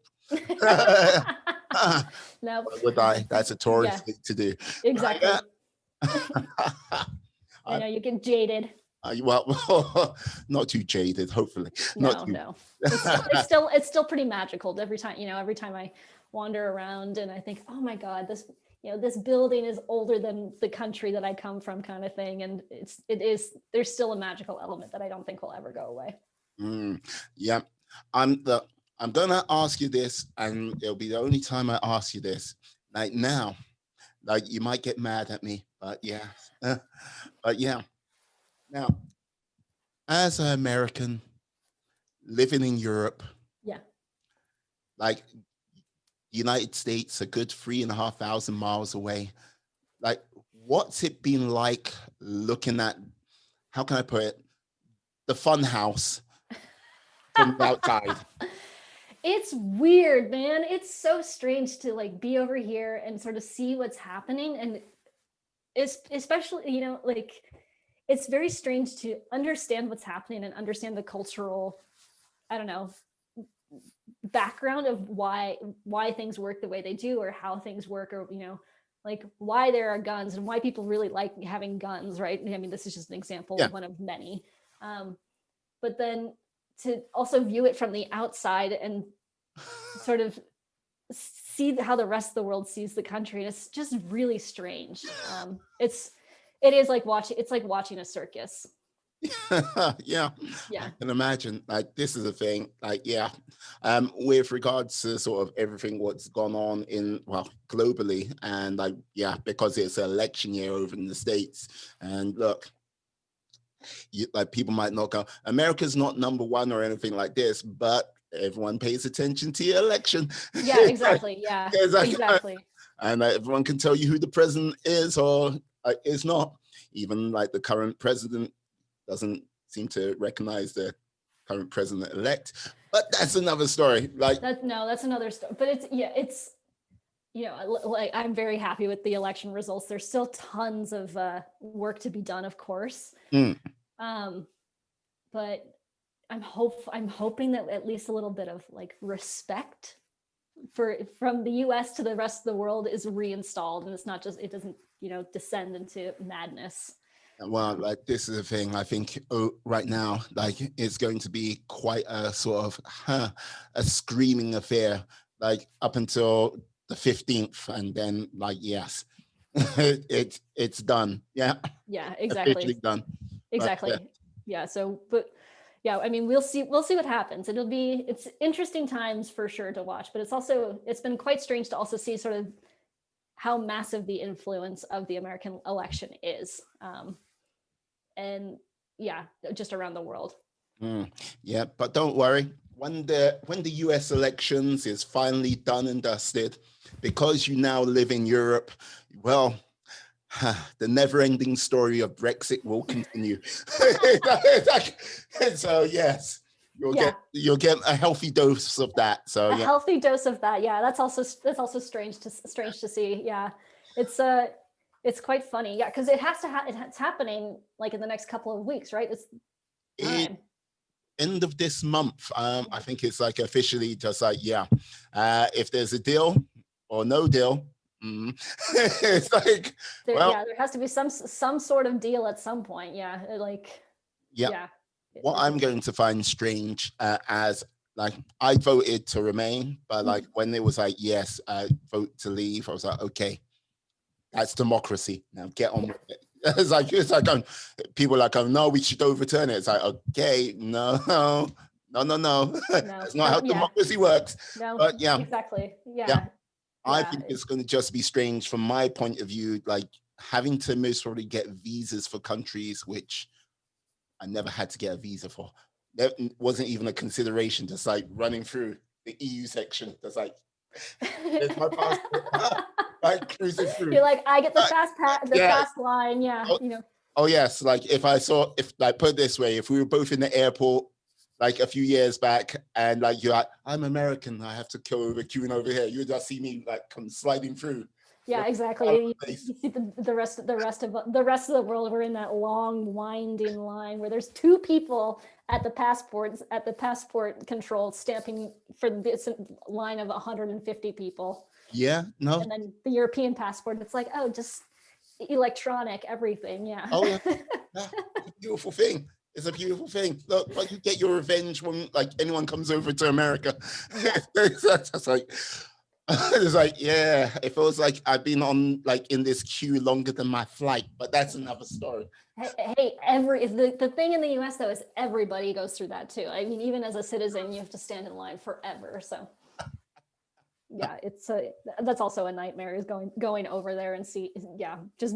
No. Would I? That's a tourist thing to do. Exactly. I know you get jaded. Well, not too jaded, hopefully. No. It's still pretty magical every time. Every time I wander around and I think, oh my God, this building is older than the country that I come from, kind of thing. And there's still a magical element that I don't think will ever go away. Yeah, I'm gonna ask you this, and it'll be the only time I ask you this. Like now, like you might get mad at me, but now, as an American living in Europe, like United States, a good 3,500 miles away, like what's it been like looking at, how can I put it, the fun house from the outside? It's weird, man. It's so strange to like be over here and sort of see what's happening. And it's especially, like it's very strange to understand what's happening and understand the cultural, I don't know, background of why things work the way they do, or how things work, or, like why there are guns and why people really like having guns, right? I mean, this is just an example, one of many. But then to also view it from the outside and sort of see how the rest of the world sees the country, and it's just really strange. It is like watching a circus. Yeah, I can imagine. Like this is the thing, like with regards to sort of everything what's gone on globally, and like because it's an election year over in the States, and look, like people might not go, America's not number one or anything like this, but everyone pays attention to your election. Yeah, exactly. Yeah, exactly. And everyone can tell you who the president is or is not. Even like the current president doesn't seem to recognize the current president-elect, but that's another story. Like that's another story. But it's like I'm very happy with the election results. There's still tons of work to be done, of course. But I'm hoping that at least a little bit of like respect from the US to the rest of the world is reinstalled, and it's not just, it doesn't descend into madness. Well, like this is the thing. I think right now, like it's going to be quite a sort of a screaming affair, like up until the 15th, and then like it's done. Yeah, exactly. Officially done. Exactly. I mean, we'll see what happens. It's interesting times for sure to watch, but it's been quite strange to also see sort of how massive the influence of the American election is. And just around the world. Yeah, but don't worry. When the US elections is finally done and dusted, because you now live in Europe, well, the never-ending story of Brexit will continue. So yes, you'll get a healthy dose of that. So healthy dose of that. Yeah, that's also strange to see. Yeah, it's quite funny. Yeah, because it's happening like in the next couple of weeks, right? It's end of this month. I think it's like officially just like if there's a deal or no deal. It's like there has to be some sort of deal at some point. What I'm going to find strange as like I voted to remain, but like when it was like yes, vote to leave, I was like, okay, that's democracy. Now get on with it. It's like people are like, oh no, we should overturn it. It's like, okay, no, No. No, That's not no, how yeah, democracy works. no, But yeah, exactly. yeah. Yeah, I yeah, think it's going to just be strange from my point of view, like having to most probably get visas for countries which I never had to get a visa for. That wasn't even a consideration, just like running through the EU section. That's like, there's my passport. Like cruising through. You're like, I get the Like, the yeah. fast line. Yeah, Oh, oh, yes. Like if like put it this way, if we were both in the airport like a few years back and like you're like, I'm American, I have to go over queuing over here. You would just see me like come sliding through. yeah, exactly. You see the rest of the world. We're in that long winding line where there's two people at the passport control stamping for this line of 150 people. Yeah, no. And then the European passport, it's like, oh, just electronic everything. Yeah. Oh yeah. Yeah. It's a beautiful thing. It's a beautiful thing. Look, but you get your revenge when like anyone comes over to America. Yeah. That's like it's like, yeah, it feels like I've been on like in this queue longer than my flight, but that's another story. Hey, the thing in the US though is everybody goes through that too. I mean, even as a citizen, you have to stand in line forever. So yeah, that's also a nightmare, is going over there and just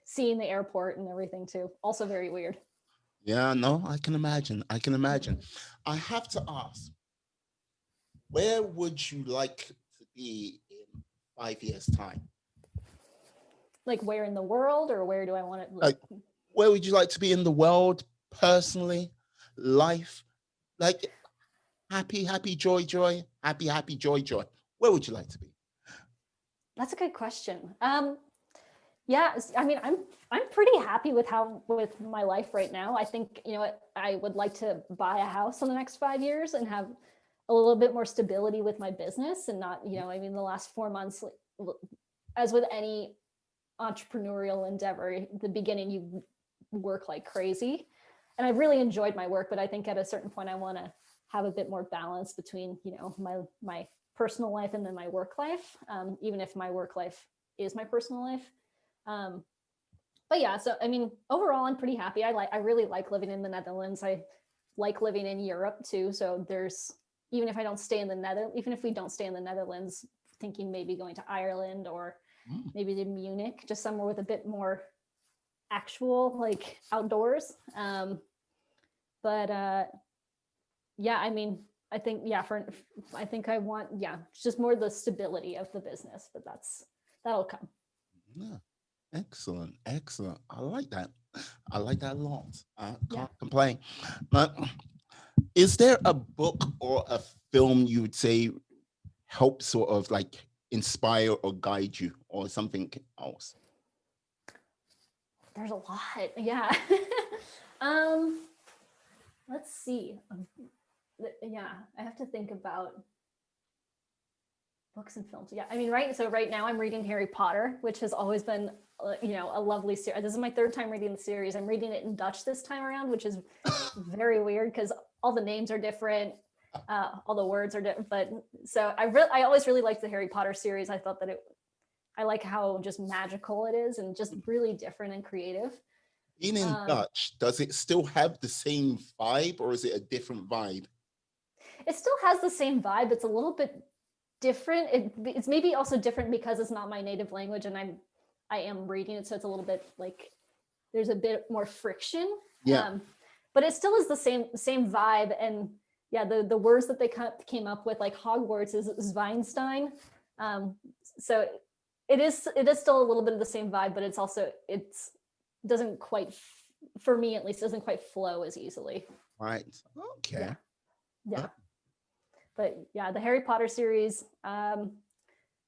seeing the airport and everything too. Also very weird. Yeah, no, I can imagine. I can imagine. I have to ask, where would you like to be in 5 years' time? Like where in the world, or where do I want to Like, where would you like to be in the world, personally, life? Like happy, joy, happy, joy. Where would you like to be? That's a good question. Yeah, I mean, I'm pretty happy with my life right now. I think, I would like to buy a house in the next 5 years and have a little bit more stability with my business, and not, I mean, the last 4 months, as with any entrepreneurial endeavor, the beginning you work like crazy, and I've really enjoyed my work, but I think at a certain point I want to have a bit more balance between, my personal life and then my work life, even if my work life is my personal life. But yeah, so I mean, overall, I'm pretty happy. I really like living in the Netherlands. I like living in Europe too. So even if we don't stay in the Netherlands, thinking maybe going to Ireland or maybe to Munich, just somewhere with a bit more actual like outdoors. Yeah, I mean, I think I want just more the stability of the business, but that'll come. Yeah. Excellent. I like that. I like that a lot. I can't complain. But is there a book or a film you would say help sort of like inspire or guide you, or something else? There's a lot. Yeah. Let's see. Yeah, I have to think about books and films. Yeah, I mean, right now I'm reading Harry Potter, which has always been, a lovely series. This is my third time reading the series. I'm reading it in Dutch this time around, which is very weird because all the names are different, all the words are different. But so I always really liked the Harry Potter series. I thought that I like how just magical it is and just really different and creative. Being in Dutch, does it still have the same vibe, or is it a different vibe? It still has the same vibe. It's a little bit different. It's maybe also different because it's not my native language and I am reading it, so it's a little bit like there's a bit more friction. Yeah. But it still is the same vibe. And yeah, the words that they came up with, like Hogwarts is Zweinstein. So it is still a little bit of the same vibe, but it doesn't quite, for me at least, doesn't quite flow as easily. Right. Okay. Yeah. But yeah, the Harry Potter series.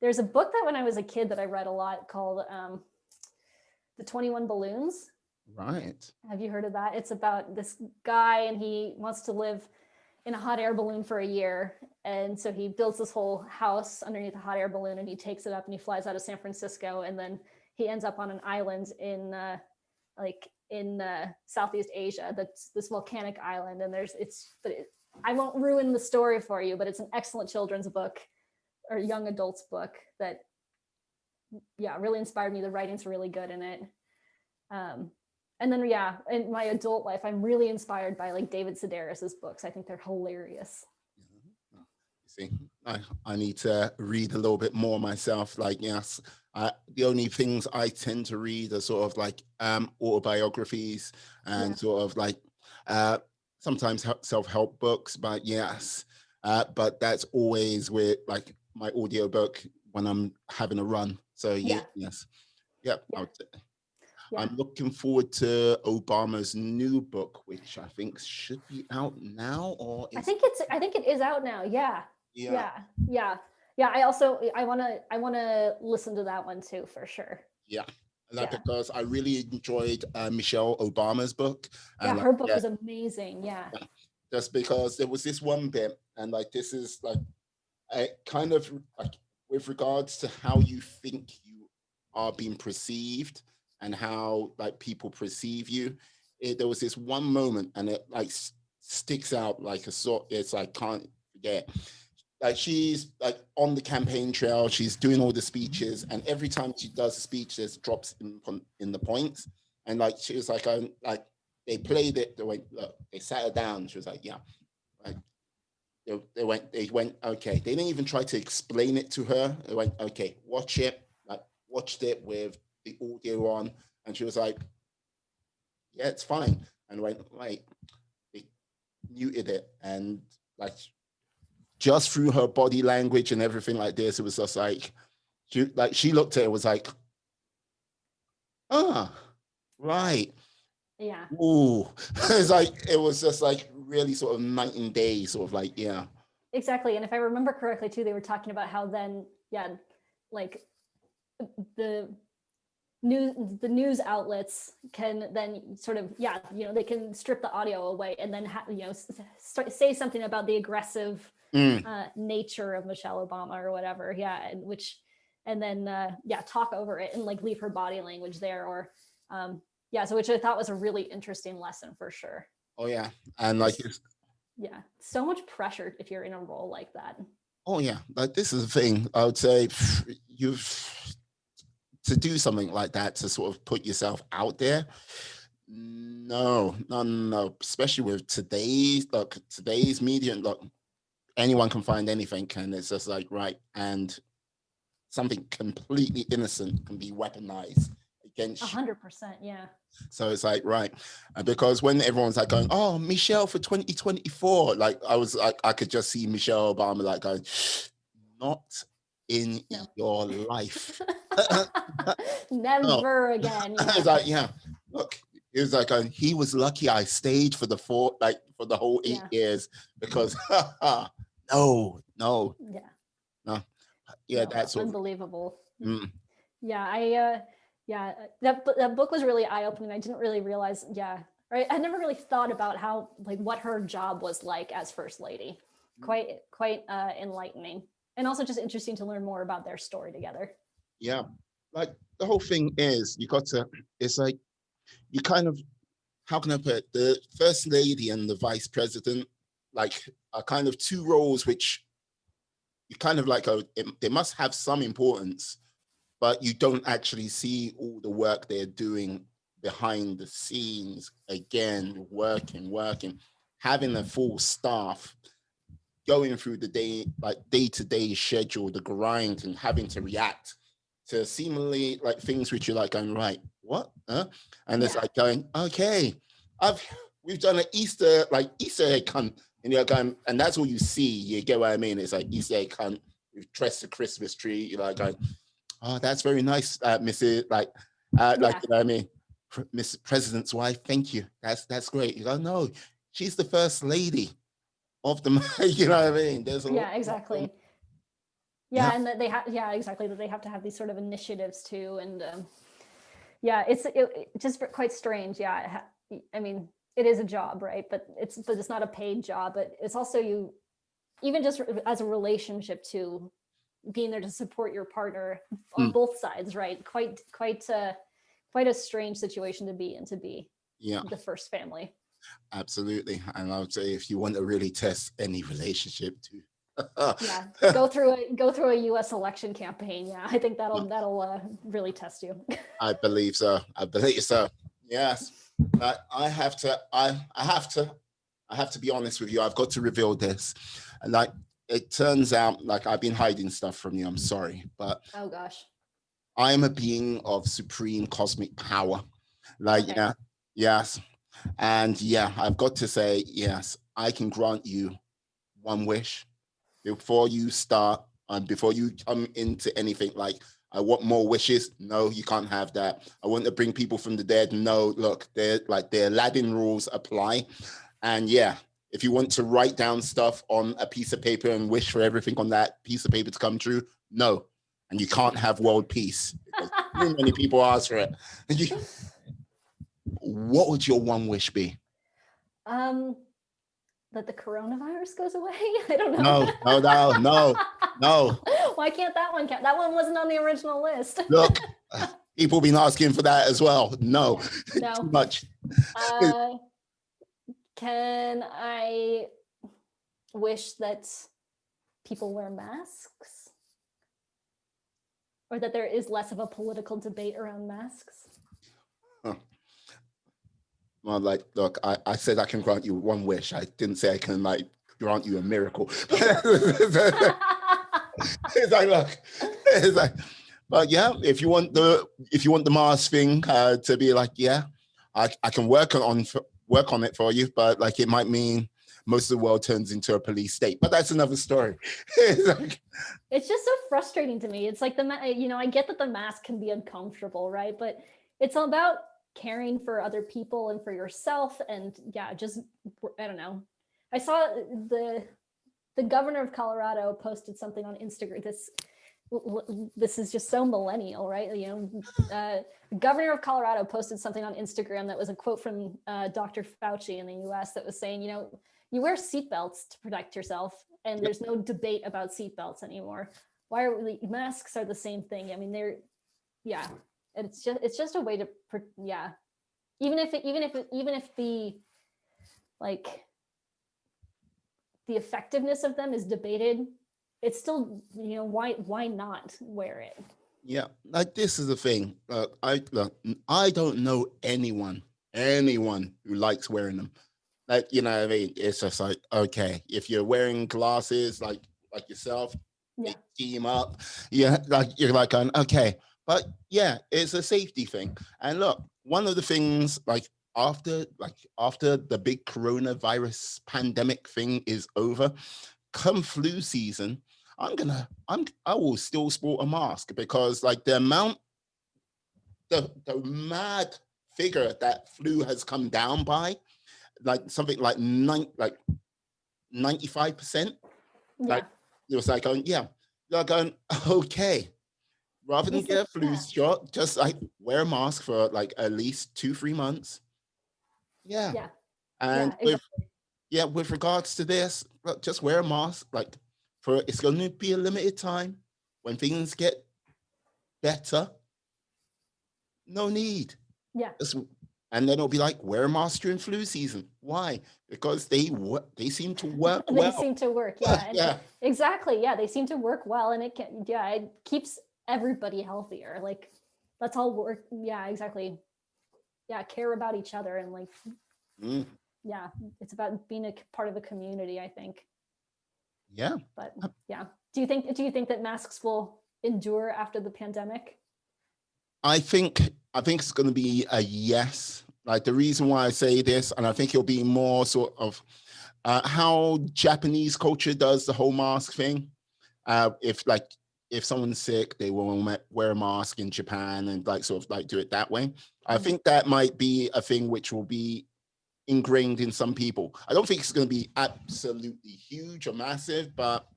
There's a book that when I was a kid that I read a lot called The 21 Balloons. Right. Have you heard of that? It's about this guy and he wants to live in a hot air balloon for a year. And so he builds this whole house underneath a hot air balloon and he takes it up and he flies out of San Francisco. And then he ends up on an island in Southeast Asia. That's this volcanic island. And I won't ruin the story for you, but it's an excellent children's book or young adults book that, really inspired me. The writing's really good in it. And then, yeah, in my adult life, I'm really inspired by like David Sedaris's books. I think they're hilarious. See, I need to read a little bit more myself. Like, yes, the only things I tend to read are sort of like autobiographies and sort of like sometimes self-help books. But yes, but that's always with like my audiobook when I'm having a run. So yes, yeah. I'm looking forward to Obama's new book, which I think should be out now, or I think it is out now. Yeah. I want to listen to that one too, for sure. Yeah. Because I really enjoyed Michelle Obama's book. And her book was amazing. Yeah. Just because there was this one bit, and like this is like a kind of like with regards to how you think you are being perceived and how like people perceive you. There was this one moment, and it like sticks out like a sort. It's like can't forget. Like she's like on the campaign trail, she's doing all the speeches, and every time she does a speech, there's drops in the points. And like she was like they played it. They went, look, they sat her down. She was like, yeah, like they went, okay. They didn't even try to explain it to her. They went, okay, watch it. Like watched it with the audio on, and she was like, yeah, it's fine. And went, wait, they muted it, and like just through her body language and everything like this, it was just like she looked at it, was like, right. Yeah. Ooh. It's like it was just like really sort of night and day, sort of like, yeah. Exactly. And if I remember correctly too, they were talking about how then, like the news outlets can then sort of, they can strip the audio away and then say something about the aggressive nature of Michelle Obama or whatever. Yeah. And then talk over it and like leave her body language there or, so which I thought was a really interesting lesson for sure. Oh yeah. And like, so much pressure if you're in a role like that. Oh yeah. Like this is the thing, I would say to do something like that, to sort of put yourself out there. No, especially with today's media, look, anyone can find anything, and it's just like, right, and something completely innocent can be weaponized against 100%. Yeah. So it's like, right, because when everyone's like going, oh, Michelle for 2024, like I was like, I could just see Michelle Obama like going, not in your life. Never again. Yeah. It's like, look, it was like he was lucky I stayed for the whole 8 years because no. That's unbelievable. That book was really eye-opening. I didn't really realize, right? I never really thought about how, like, what her job was like as First Lady. Quite enlightening, and also just interesting to learn more about their story together. Yeah, like the whole thing is it's like you kind of, how can I put it? The First Lady and the Vice President like are kind of two roles which you kind of like they must have some importance, but you don't actually see all the work they're doing behind the scenes. Again, working, having a full staff, going through the day-to-day schedule, the grind, and having to react to seemingly like things which you're like going, right, what? And it's like going, okay, we've done an Easter egg hunt, and you're going, and that's all you see. You get what I mean? It's like Easter egg hunt. We've dressed the Christmas tree. You're like going, oh, that's very nice, Mrs. You know what I mean? Miss President's wife, thank you. That's great. You go, no, she's the First Lady of the, you know what I mean? There's a exactly. And that they have, exactly, that they have to have these sort of initiatives too, and it's just quite strange. I mean, it is a job, right? But it's not a paid job. But it's also even just as a relationship too, being there to support your partner on both sides, right? Quite a strange situation to be in, to be the first family. Absolutely. And I would say if you want to really test any relationship too, go through a U.S. election campaign. I think that'll really test you. I believe so. Yes. I have to, I have to be honest with you. I've got to reveal this. And like, it turns out like I've been hiding stuff from you. I'm sorry, but Oh gosh. I am a being of supreme cosmic power. Like, Okay. yeah, yes. And yeah, I've got to say, yes, I can grant you one wish before you start and before you come into anything like, I want more wishes. No, you can't have that. I want to bring people from the dead. No, look, they're like the Aladdin rules apply. And yeah, if you want to write down stuff on a piece of paper and wish for everything on that piece of paper to come true, no. And you can't have world peace because too many people ask for it. What would your one wish be? That the coronavirus goes away. I don't know. No. Why can't that one count? That one wasn't on the original list. Look, people have been asking for that as well. No, no. Too much. Can I wish that people wear masks? Or that there is less of a political debate around masks? Huh. Well, like, look, I said I can grant you one wish. I didn't say I can like grant you a miracle. It's like, look, it's like, but yeah, if you want the mask thing to be like, yeah, I can work on it for you, but like it might mean most of the world turns into a police state. But that's another story. It's just so frustrating to me. It's like I get that the mask can be uncomfortable, right? But it's all about caring for other people and for yourself, and yeah, just I don't know. I saw the governor of Colorado posted something on Instagram. This is just so millennial, right? The governor of Colorado posted something on Instagram that was a quote from Dr. Fauci in the US that was saying, you wear seatbelts to protect yourself, and there's no debate about seatbelts anymore. Masks are the same thing. I mean, it's just a way to, even if the effectiveness of them is debated, it's still, why not wear it? Yeah, like this is the thing. I don't know anyone who likes wearing them. Like, what I mean? It's just like, okay, if you're wearing glasses like yourself, they team up. Yeah, like you're like going, okay. But yeah, it's a safety thing. And look, one of the things like after the big coronavirus pandemic thing is over, come flu season, I will still sport a mask because like the mad figure that flu has come down by, like something like 95%. Like it was like going, they're going, okay. Rather than get a flu shot, just like wear a mask for like at least 2-3 months. Yeah. And with regards to this, just wear a mask. Like it's going to be a limited time. When things get better, no need. Yeah. And then it'll be like, wear a mask during flu season. Why? Because they seem to work well. They seem to work, yeah. Exactly, yeah. They seem to work well, and it keeps everybody healthier. Like, let's all work. Yeah, exactly. Yeah, care about each other, and like, it's about being a part of a community, I think. Yeah. But yeah, do you think that masks will endure after the pandemic? I think it's going to be a yes. Like the reason why I say this, and I think it'll be more sort of how Japanese culture does the whole mask thing. If someone's sick, they will wear a mask in Japan and like sort of like do it that way. Mm-hmm. I think that might be a thing which will be ingrained in some people. I don't think it's going to be absolutely huge or massive, but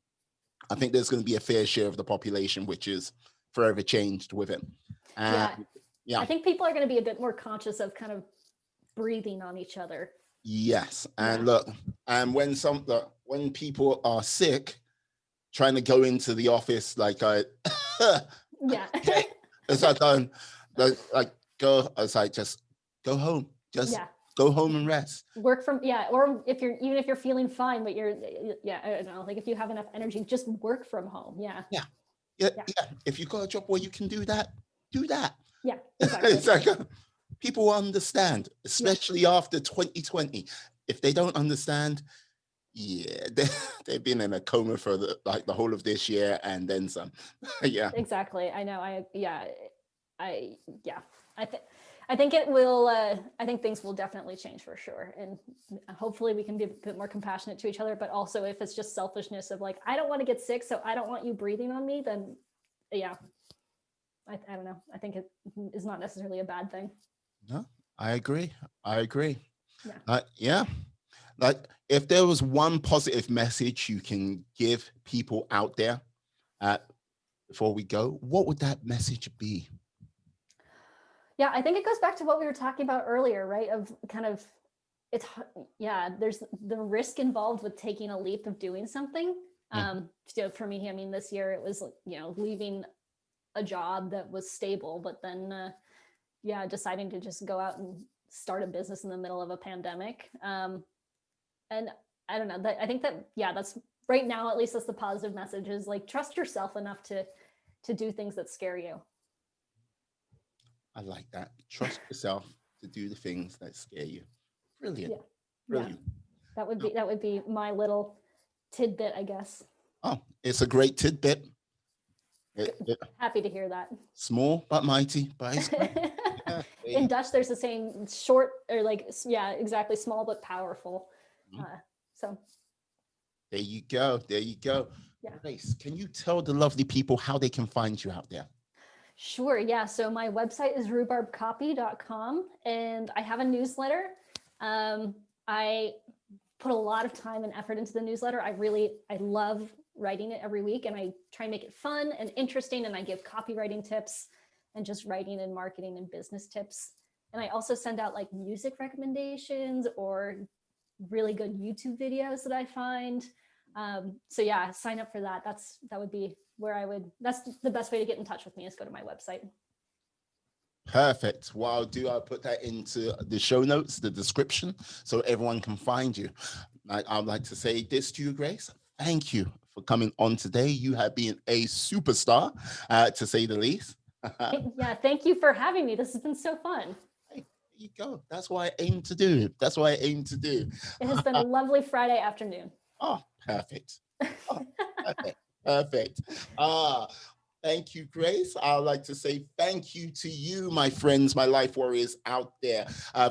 I think there's going to be a fair share of the population which is forever changed with it. Yeah. I think people are going to be a bit more conscious of kind of breathing on each other. Yes. And look, and when people are sick, trying to go into the office, like it's like just go home. Just go home and rest. Work from, or even if you're feeling fine, but I don't know, like if you have enough energy, just work from home. Yeah. If you've got a job where you can do that, do that. Yeah, exactly. People will understand, especially after 2020. If they don't understand, yeah, they've been in a coma for the whole of this year and then some. Yeah. Exactly. I know. I I think it will, I think things will definitely change for sure. And hopefully we can be a bit more compassionate to each other, but also if it's just selfishness of like, I don't want to get sick, so I don't want you breathing on me, then yeah, I don't know. I think it is not necessarily a bad thing. No, I agree. I agree. Yeah. Yeah. Like if there was one positive message you can give people out there before we go, what would that message be? Yeah, I think it goes back to what we were talking about earlier, right? Of kind of, it's, yeah, there's the risk involved with taking a leap of doing something. So for me, I mean, this year it was, you know, leaving a job that was stable, but then, yeah, deciding to just go out and start a business in the middle of a pandemic. And I don't know, I think that, yeah, that's right now, at least that's the positive message, is like, trust yourself enough to do things that scare you. I like that. Trust yourself to do the things that scare you. Brilliant. Yeah. Brilliant. Yeah. That would be my little tidbit, I guess. Oh, it's a great tidbit. Happy to hear that. Small but mighty, but it's great. Yeah, in Dutch, there's the saying, short, or like, yeah, exactly, small but powerful. So there you go. There you go. Yeah. Grace, can you tell the lovely people how they can find you out there? Sure. Yeah. So my website is rhubarbcopy.com, and I have a newsletter. I put a lot of time and effort into the newsletter. I love writing it every week, and I try and make it fun and interesting. And I give copywriting tips and just writing and marketing and business tips. And I also send out like music recommendations or really good YouTube videos that I find. So yeah, sign up for that. That would be where that's the best way to get in touch with me, is go to my website. Perfect. What I'll put that into the show notes, the description, so everyone can find you. I'd like to say this to you, Grace. Thank you for coming on today. You have been a superstar, to say the least. Yeah, thank you for having me. This has been so fun. Hey, there you go. That's what I aim to do. That's what I aim to do. It has been a lovely Friday afternoon. Oh, perfect. Oh, perfect. Perfect. Thank you, Grace. I'd like to say thank you to you, my friends, my life warriors out there,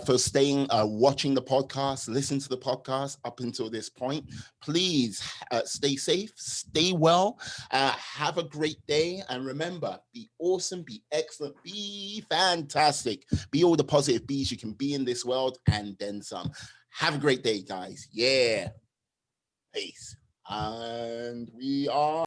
for staying, watching the podcast, listen to the podcast up until this point. Please stay safe, stay well, have a great day. And remember, be awesome, be excellent, be fantastic, be all the positive bees you can be in this world and then some. Have a great day, guys. Yeah. Peace. And we are